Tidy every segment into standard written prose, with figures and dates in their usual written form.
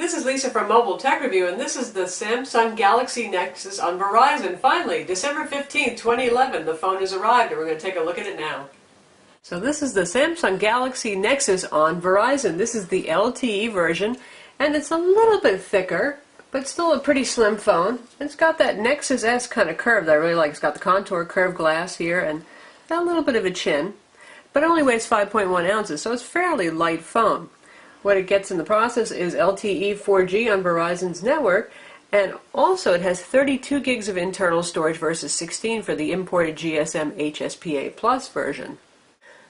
this is Lisa from Mobile Tech Review, and this is the Samsung Galaxy Nexus on Verizon. Finally, December 15th, 2011, the phone has arrived, and we're going to take a look at it now. So this is the Samsung Galaxy Nexus on Verizon. This is the LTE version, and it's a little bit thicker, but still a pretty slim phone. It's got that Nexus S kind of curve that I really like. It's got the contour curved glass here, and a little bit of a chin, but it only weighs 5.1 ounces, so it's a fairly light phone. What it gets in the process is LTE 4G on Verizon's network, and also it has 32 gigs of internal storage versus 16 for the imported GSM HSPA Plus version.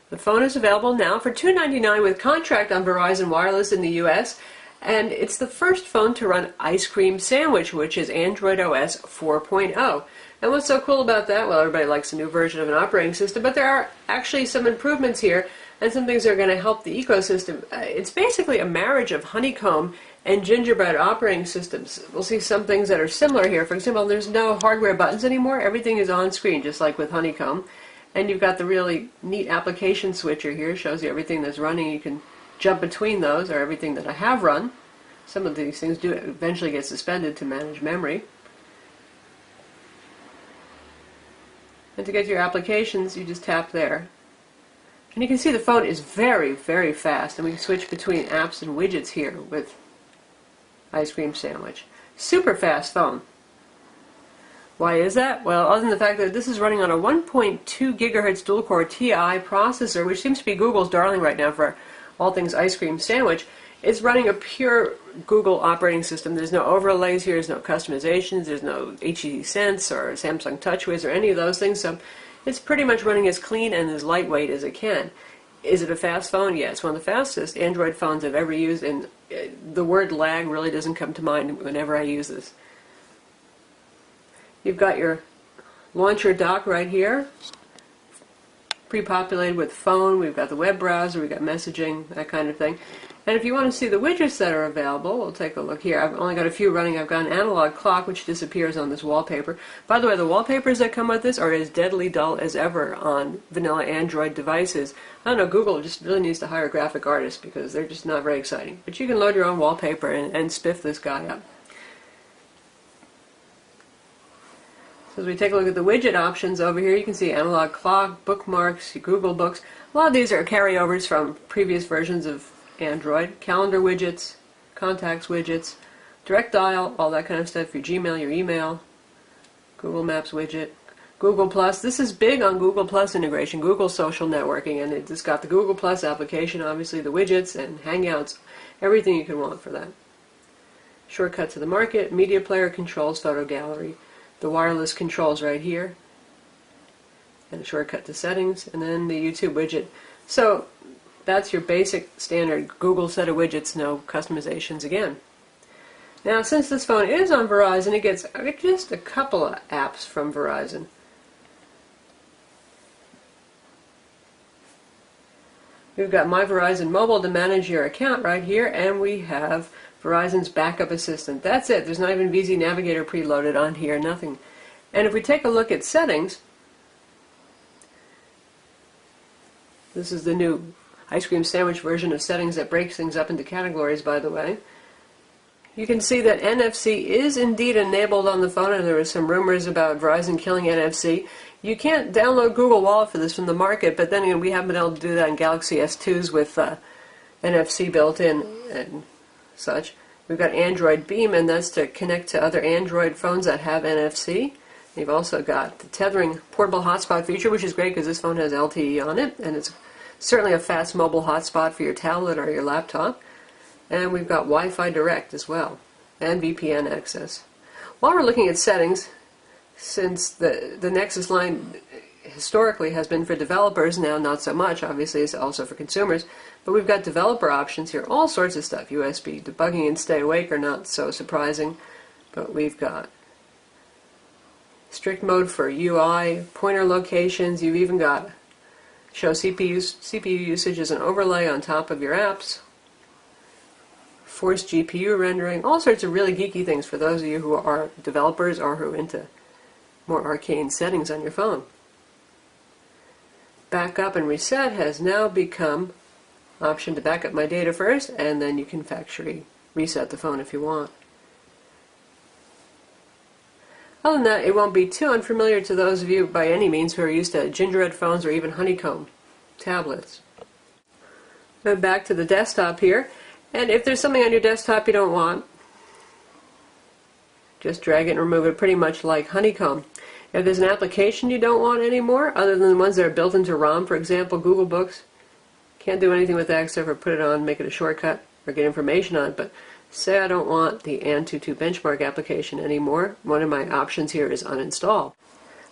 The phone is available now for $299 with contract on Verizon Wireless in the US, and it's the first phone to run Ice Cream Sandwich, which is Android OS 4.0. And what's so cool about that? Well, everybody likes a new version of an operating system, but there are actually some improvements here and some things that are going to help the ecosystem. It's basically a marriage of honeycomb and gingerbread operating systems. We'll see some things that are similar here. For example, there's no hardware buttons anymore. Everything is on screen, just like with honeycomb. And you've got the really neat application switcher here. It shows you everything that's running. You can jump between those, or everything that I have run. Some of these things do eventually get suspended to manage memory. And to get to your applications, you just tap there. And you can see the phone is very, very fast, and we can switch between apps and widgets here with Ice Cream Sandwich. Super fast phone. Why is that? Well, other than the fact that this is running on a 1.2 gigahertz dual-core TI processor, which seems to be Google's darling right now for all things Ice Cream Sandwich, it's running a pure Google operating system. There's no overlays here, there's no customizations, there's no HTC Sense or Samsung TouchWiz or any of those things, so it's pretty much running as clean and as lightweight as it can. Is it a fast phone? Yeah, it's one of the fastest Android phones I've ever used, and the word lag really doesn't come to mind whenever I use this. You've got your launcher dock right here, pre-populated with phone. We've got the web browser, we've got messaging, that kind of thing. And if you want to see the widgets that are available, we'll take a look here. I've only got a few running. I've got an analog clock, which disappears on this wallpaper. By the way, the wallpapers that come with this are as deadly dull as ever on vanilla Android devices. I don't know, Google just really needs to hire graphic artists because they're just not very exciting. But you can load your own wallpaper and spiff this guy up. So as we take a look at the widget options over here, you can see analog clock, bookmarks, Google Books. A lot of these are carryovers from previous versions of Android. Calendar widgets, contacts widgets, direct dial, all that kind of stuff, your Gmail, your email, Google Maps widget, Google Plus. This is big on Google Plus integration, Google social networking, and it's got the Google Plus application, obviously the widgets and Hangouts, everything you can want for that. Shortcut to the market, media player controls, photo gallery, the wireless controls right here, and a shortcut to settings, and then the YouTube widget. So that's your basic standard Google set of widgets, no customizations again. Now, since this phone is on Verizon, it gets just a couple of apps from Verizon. We've got My Verizon Mobile to manage your account right here, and we have Verizon's Backup Assistant. That's it. There's not even VZ Navigator preloaded on here, nothing. And if we take a look at settings, this is the new Ice Cream Sandwich version of settings that breaks things up into categories, by the way. You can see that NFC is indeed enabled on the phone, and there were some rumors about Verizon killing NFC. You can't download Google Wallet for this from the market, but then again, we haven't been able to do that in Galaxy S2s with NFC built in and such. We've got Android Beam, and that's to connect to other Android phones that have NFC. You've also got the tethering portable hotspot feature, which is great because this phone has LTE on it, and it's certainly a fast mobile hotspot for your tablet or your laptop. And we've got Wi-Fi Direct as well, and VPN access. While we're looking at settings, since the Nexus line historically has been for developers, now not so much, obviously it's also for consumers, but we've got developer options here, all sorts of stuff. USB debugging and stay awake are not so surprising, but we've got strict mode for UI, pointer locations. You've even got show CPU usage as an overlay on top of your apps, forced GPU rendering, all sorts of really geeky things for those of you who are developers or who are into more arcane settings on your phone. Backup and reset has now become option to back up my data first, and then you can factory reset the phone if you want. Other than that, it won't be too unfamiliar to those of you by any means who are used to gingerbread phones or even honeycomb tablets. Go back to the desktop here, and if there's something on your desktop you don't want, just drag it and remove it, pretty much like honeycomb. If there's an application you don't want anymore, other than the ones that are built into ROM, for example, Google Books, can't do anything with that except for put it on, make it a shortcut, or get information on it. But say I don't want the AnTuTu benchmark application anymore, one of my options here is uninstall.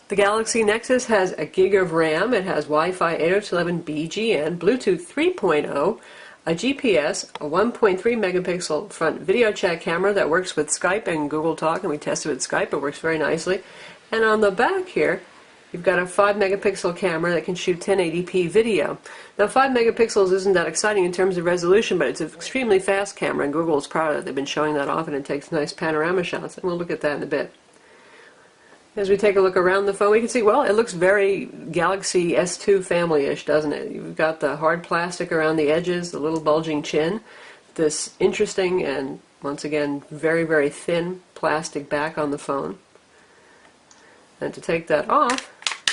The Galaxy Nexus has a gig of RAM, it has Wi-Fi 802.11bgn, Bluetooth 3.0, a GPS, a 1.3 megapixel front video chat camera that works with Skype and Google Talk, and we tested with Skype, it works very nicely. And on the back here, you've got a 5 megapixel camera that can shoot 1080p video. Now 5 megapixels isn't that exciting in terms of resolution, but it's an extremely fast camera, and Google is proud of it. They've been showing that off, and it takes nice panorama shots, and we'll look at that in a bit. As we take a look around the phone, we can see, well, it looks very Galaxy S2 family-ish, doesn't it? You've got the hard plastic around the edges, the little bulging chin, this interesting and, once again, very, very thin plastic back on the phone. And to take that off,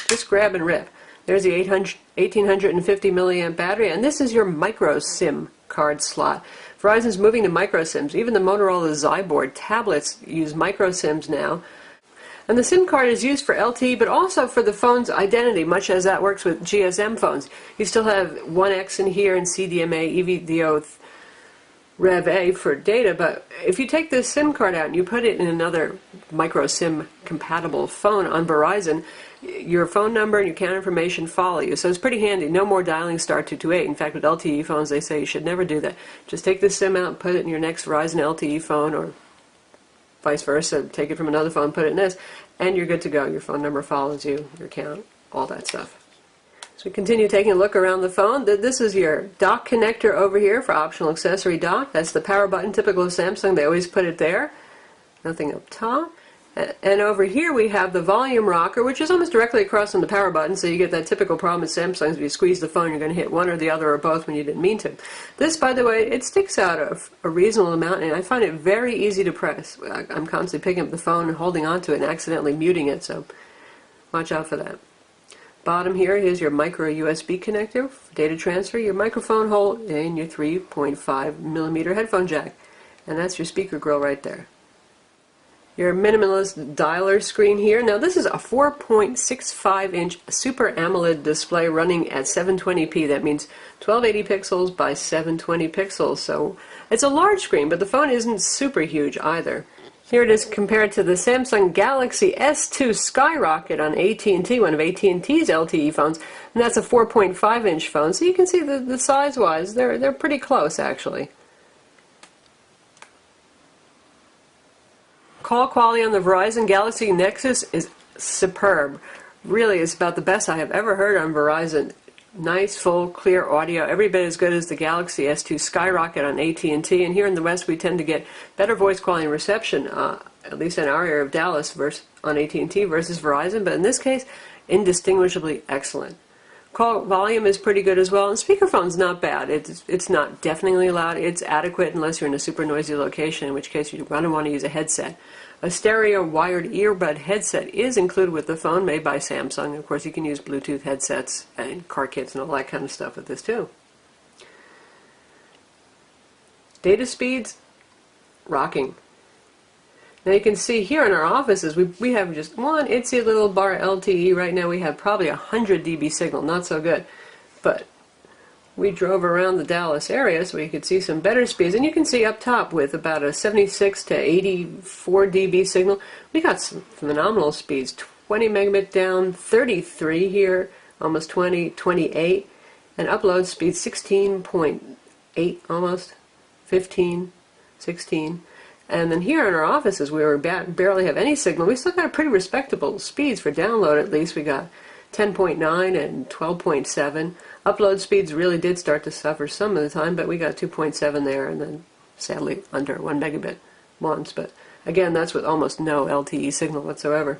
just grab and rip. There's the 1850 milliamp battery, and this is your micro SIM card slot. Verizon's moving to micro SIMs. Even the Motorola Zyboard tablets use micro SIMs now. And the SIM card is used for LTE, but also for the phone's identity, much as that works with GSM phones. You still have 1X in here and CDMA, EVDO, Rev A for data, but if you take this SIM card out and you put it in another micro SIM compatible phone on Verizon, your phone number and your account information follow you. So it's pretty handy. No more dialing *228. In fact, with LTE phones, they say you should never do that. Just take this SIM out and put it in your next Verizon LTE phone, or vice versa. Take it from another phone, put it in this, and you're good to go. Your phone number follows you, your account, all that stuff. So we continue taking a look around the phone. This is your dock connector over here for optional accessory dock. That's the power button, typical of Samsung. They always put it there. Nothing up top. And over here we have the volume rocker, which is almost directly across from the power button, so you get that typical problem with Samsungs. If you squeeze the phone, you're going to hit one or the other or both when you didn't mean to. This, by the way, it sticks out a reasonable amount, and I find it very easy to press. I'm constantly picking up the phone and holding onto it and accidentally muting it, so watch out for that. Bottom here is your micro USB connector for data transfer, your microphone hole, and your 3.5 millimeter headphone jack. And that's your speaker grill right there. Your minimalist dialer screen here. Now this is a 4.65-inch Super AMOLED display running at 720p. That means 1280 pixels by 720 pixels. So it's a large screen, but the phone isn't super huge either. Here it is compared to the Samsung Galaxy S2 Skyrocket on AT&T, one of AT&T's LTE phones, and that's a 4.5-inch phone. So you can see the size-wise, they're pretty close actually. Call quality on the Verizon Galaxy Nexus is superb. Really, it's about the best I have ever heard on Verizon. Nice, full, clear audio, every bit as good as the Galaxy S2 Skyrocket on AT&T. And here in the West, we tend to get better voice quality and reception, at least in our area of Dallas, on AT&T versus Verizon. But in this case, indistinguishably excellent. Call volume is pretty good as well, and speakerphone's not bad. It's not deafeningly loud. It's adequate unless you're in a super noisy location, in which case you're going to want to use a headset. A stereo wired earbud headset is included with the phone, made by Samsung. Of course, you can use Bluetooth headsets and car kits and all that kind of stuff with this too. Data speeds, rocking. Now you can see here in our offices, we have just one itsy little bar LTE. Right now we have probably 100 dB signal, not so good. But we drove around the Dallas area so we could see some better speeds. And you can see up top with about a 76 to 84 dB signal, we got some phenomenal speeds. 20 megabit down, 33 here, almost 20, 28. And upload speed 16.8 almost, 15, 16. And then here in our offices, we barely have any signal. We still got pretty respectable speeds for download. At least we got 10.9 and 12.7. Upload speeds really did start to suffer some of the time, but we got 2.7 there, and then sadly under 1 megabit once. But again, that's with almost no LTE signal whatsoever.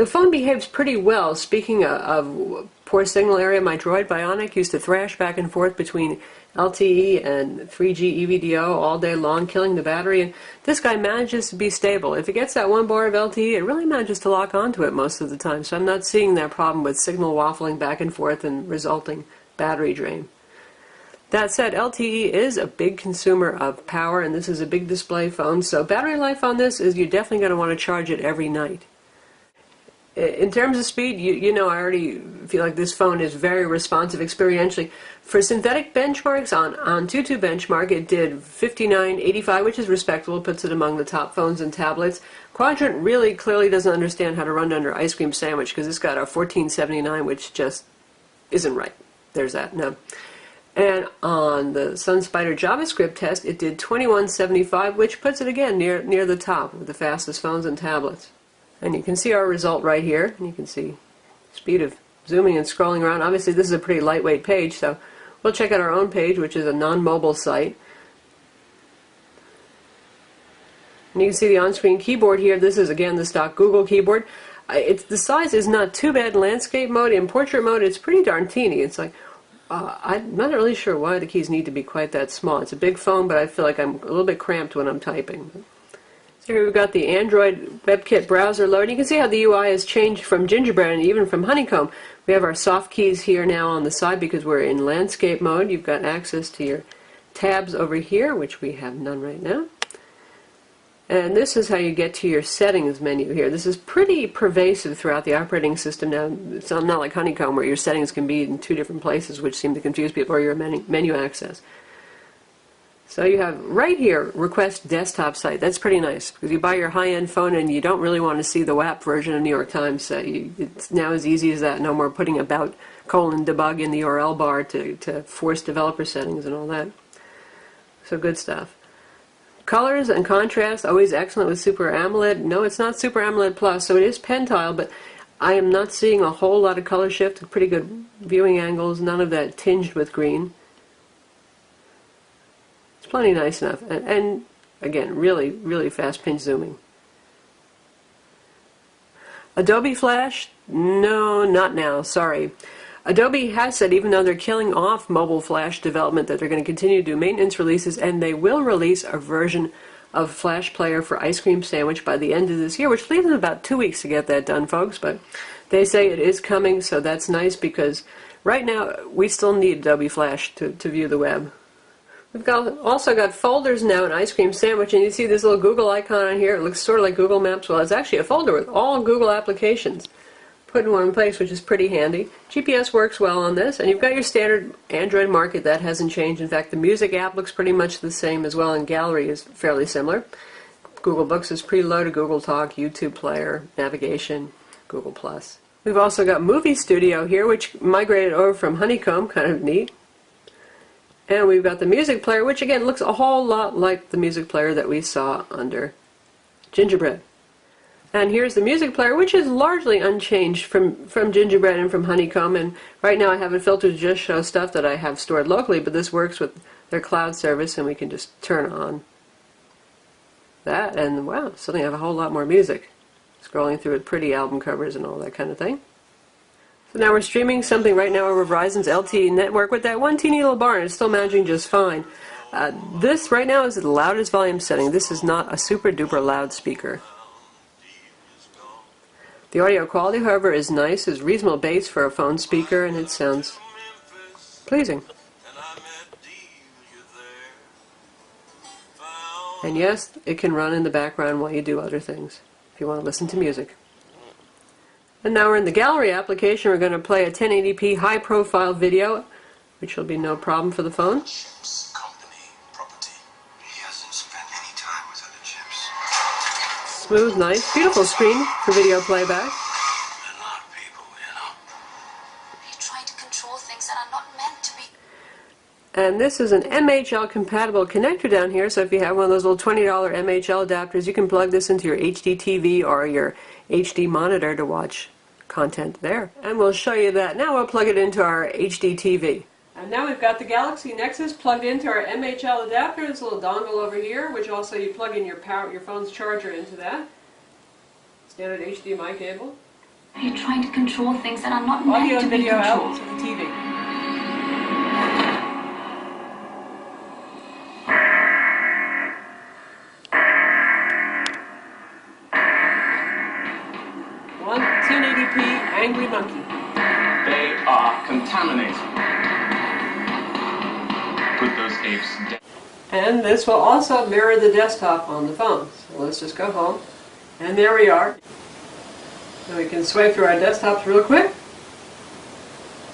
The phone behaves pretty well. Speaking of poor signal area, my Droid Bionic used to thrash back and forth between LTE and 3G EVDO all day long, killing the battery, and this guy manages to be stable. If it gets that one bar of LTE, it really manages to lock onto it most of the time, so I'm not seeing that problem with signal waffling back and forth and resulting battery drain. That said, LTE is a big consumer of power, and this is a big display phone, so battery life on this is you're definitely going to want to charge it every night. In terms of speed, you know, I already feel like this phone is very responsive experientially. For synthetic benchmarks, on Tutu benchmark, it did 59.85, which is respectable, puts it among the top phones and tablets. Quadrant really clearly doesn't understand how to run under ice cream sandwich, because it's got a 14.79, which just isn't right. There's that, no. And on the SunSpider JavaScript test, it did 21.75, which puts it again near the top of the fastest phones and tablets. And you can see our result right here. And you can see speed of zooming and scrolling around. Obviously, this is a pretty lightweight page, so we'll check out our own page, which is a non-mobile site. And you can see the on-screen keyboard here. This is, again, the stock Google keyboard. The size is not too bad in landscape mode. In portrait mode, it's pretty darn teeny. It's like, I'm not really sure why the keys need to be quite that small. It's a big phone, but I feel like I'm a little bit cramped when I'm typing. So here we've got the Android WebKit browser load. You can see how the UI has changed from Gingerbread and even from Honeycomb. We have our soft keys here now on the side because we're in landscape mode. You've got access to your tabs over here, which we have none right now. And this is how you get to your settings menu here. This is pretty pervasive throughout the operating system now. It's not like Honeycomb where your settings can be in two different places, which seem to confuse people, or your menu access. So you have right here, request desktop site. That's pretty nice because you buy your high-end phone and you don't really want to see the WAP version of New York Times. So it's now as easy as that. No more putting about :debug in the URL bar to force developer settings and all that. So good stuff. Colors and contrast, always excellent with Super AMOLED. No, it's not Super AMOLED Plus, so it is pentile, but I am not seeing a whole lot of color shift. Pretty good viewing angles, none of that tinged with green. Plenty nice enough, and again, really fast pinch zooming. Adobe Flash? No, not now, sorry. Adobe has said, even though they're killing off mobile Flash development, that they're going to continue to do maintenance releases, and they will release a version of Flash Player for Ice Cream Sandwich by the end of this year, which leaves them about 2 weeks to get that done, folks, but they say it is coming, so that's nice, because right now we still need Adobe Flash to view the web. We've also got folders now in Ice Cream Sandwich, and you see this little Google icon on here. It looks sort of like Google Maps. Well, it's actually a folder with all Google applications put in one place, which is pretty handy. GPS works well on this, and you've got your standard Android market. That hasn't changed. In fact, the music app looks pretty much the same as well, and Gallery is fairly similar. Google Books is preloaded, Google Talk, YouTube Player, Navigation, Google+. We've also got Movie Studio here, which migrated over from Honeycomb, kind of neat. And we've got the music player, which again looks a whole lot like the music player that we saw under Gingerbread. And here's the music player, which is largely unchanged from Gingerbread and from Honeycomb. And right now I have it filtered to just show stuff that I have stored locally, but this works with their cloud service, and we can just turn on that, and wow, suddenly I have a whole lot more music. Scrolling through it, pretty album covers and all that kind of thing. So now we're streaming something right now over Verizon's LTE network with that one teeny little bar, and it's still managing just fine. This right now is the loudest volume setting. This is not a super duper loud speaker. The audio quality, however, is nice. It's reasonable bass for a phone speaker, and it sounds pleasing. And yes, it can run in the background while you do other things, if you want to listen to music. And now we're in the Gallery application. We're going to play a 1080p high-profile video, which will be no problem for the phone. Smooth, nice, beautiful screen for video playback. And this is an MHL compatible connector down here, so if you have one of those little $20 MHL adapters, you can plug this into your HD TV or your HD monitor to watch content there. And we'll show you that. Now we'll plug it into our HD TV. And now we've got the Galaxy Nexus plugged into our MHL adapter. This little dongle over here, which also you plug in your phone's charger into that. Standard HDMI cable. Are you trying to control things that are not Audio meant to and be video out controlled? to the TV. One 1080p Angry Monkey. They are contaminated. Put those apes down. And this will also mirror the desktop on the phone. So let's just go home. And there we are. So we can swipe through our desktops real quick.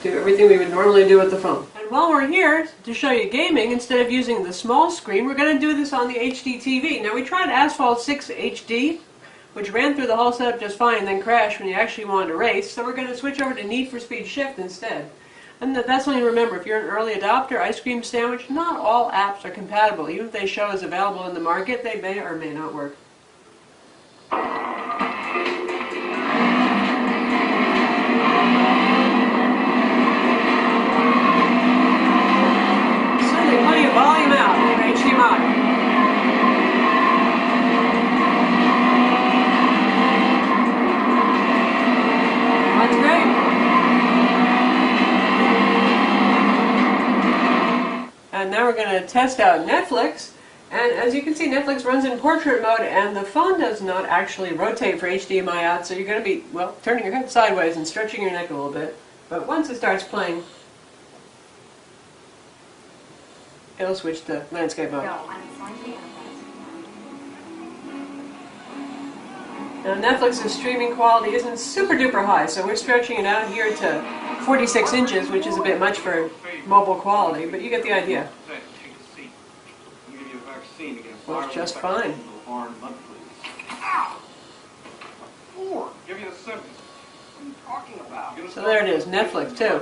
Do everything we would normally do with the phone. And while we're here, to show you gaming, instead of using the small screen, we're going to do this on the HD TV. Now we tried Asphalt 6 HD, which ran through the whole setup just fine and then crashed when you actually wanted to race. So we're going to switch over to Need for Speed Shift instead. And that's something to remember. If you're an early adopter, Ice Cream Sandwich, not all apps are compatible. Even if they show as available in the market, they may or may not work. Certainly plenty of volume out for HDMI. That's great. And now we're going to test out Netflix. And as you can see, Netflix runs in portrait mode, and the phone does not actually rotate for HDMI out, so you're going to be, well, turning your head sideways and stretching your neck a little bit. But once it starts playing, it'll switch to landscape mode. Now Netflix's streaming quality isn't super duper high, so we're stretching it out here to 46 inches, which is a bit much for mobile quality, but you get the idea. Works just fine. So there it is, Netflix too.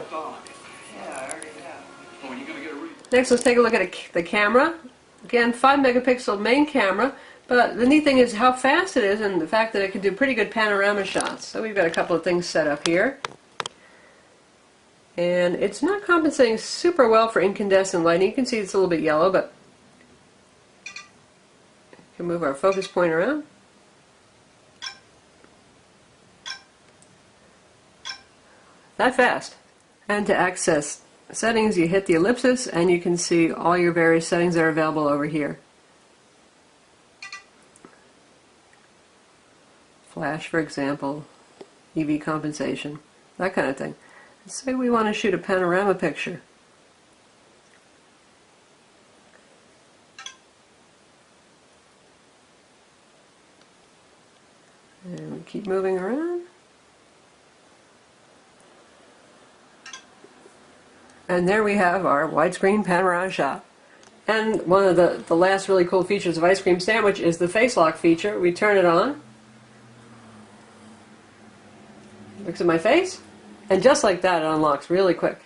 Next, let's take a look at the camera. Again, 5 megapixel main camera, but the neat thing is how fast it is and the fact that it can do pretty good panorama shots. So we've got a couple of things set up here. And it's not compensating super well for incandescent lighting. You can see it's a little bit yellow, but we can move our focus point around. That fast. And to access settings, you hit the ellipsis and you can see all your various settings that are available over here. Flash, for example, EV compensation, that kind of thing. Let's say we want to shoot a panorama picture. And we keep moving around. And there we have our widescreen panorama shot. And one of the last really cool features of Ice Cream Sandwich is the face lock feature. We turn it on. Looks at my face. And just like that, it unlocks really quick.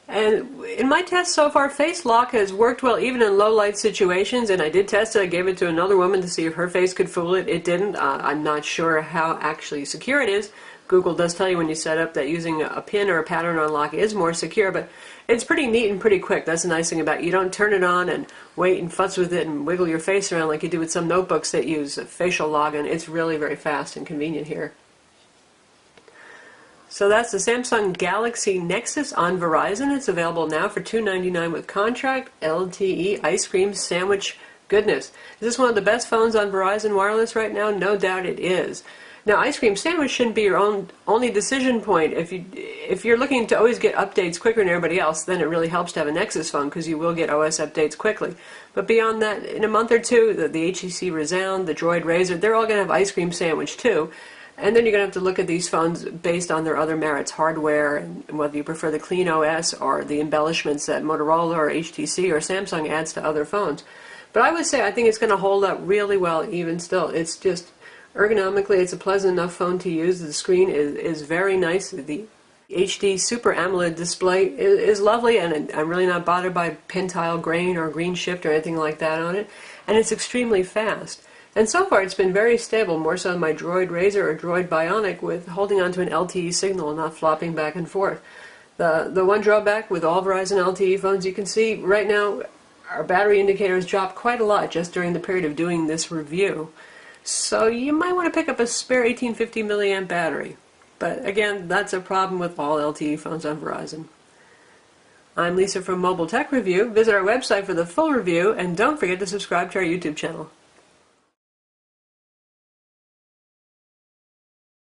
And in my test so far, face lock has worked well even in low light situations. And I did test it. I gave it to another woman to see if her face could fool it. It didn't. I'm not sure how actually secure it is. Google does tell you when you set up that using a pin or a pattern unlock is more secure, but it's pretty neat and pretty quick. That's the nice thing about it. You don't turn it on and wait and futz with it and wiggle your face around like you do with some notebooks that use a facial login. It's really very fast and convenient here. So that's the Samsung Galaxy Nexus on Verizon. It's available now for $299 with contract, LTE, Ice Cream Sandwich goodness. Is this one of the best phones on Verizon Wireless right now? No doubt it is. Now, Ice Cream Sandwich shouldn't be your only decision point. If you're looking to always get updates quicker than everybody else, then it really helps to have a Nexus phone because you will get OS updates quickly. But beyond that, in a month or two, the HTC Resound, the Droid Razr, they're all going to have Ice Cream Sandwich too. And then you're going to have to look at these phones based on their other merits, hardware, and whether you prefer the clean OS or the embellishments that Motorola or HTC or Samsung adds to other phones. But I would say I think it's going to hold up really well even still. It's just ergonomically, it's a pleasant enough phone to use. The screen is very nice. The HD Super AMOLED display is lovely, and I'm really not bothered by pin tile grain or green shift or anything like that on it. And it's extremely fast. And so far it's been very stable, more so than my Droid Razr or Droid Bionic, with holding onto an LTE signal and not flopping back and forth. The one drawback with all Verizon LTE phones, you can see right now our battery indicators dropped quite a lot just during the period of doing this review. So you might want to pick up a spare 1850 milliamp battery. But again, that's a problem with all LTE phones on Verizon. I'm Lisa from Mobile Tech Review. Visit our website for the full review, and don't forget to subscribe to our YouTube channel.